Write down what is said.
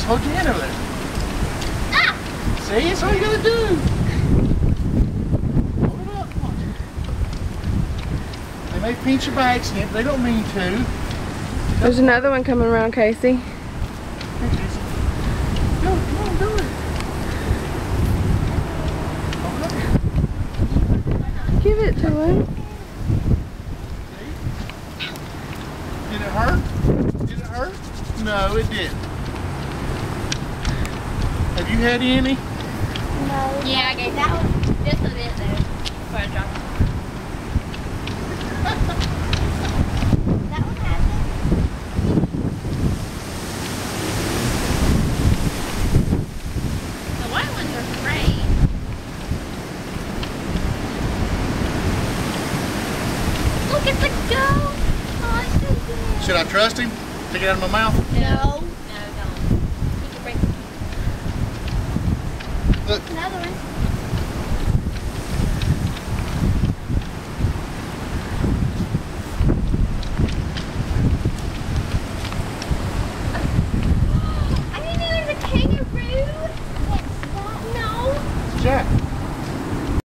Just hold your hand over there. Ah! See, that's all you gotta do. Hold it up. Come on. They may pinch you by accident, but they don't mean to. There's another one coming around, Casey. Here, Casey. Go, come on, do it. Hold it up. Give it to him. Did it hurt? Did it hurt? No, it didn't. Have you had any? No. Yeah, I gave that one just a bit there before I dropped it. That one has it. The white ones are great. Look at the goat. Oh, it's so good. Should I trust him? Take it out of my mouth? No. No, don't. He can break it. Look. Another one.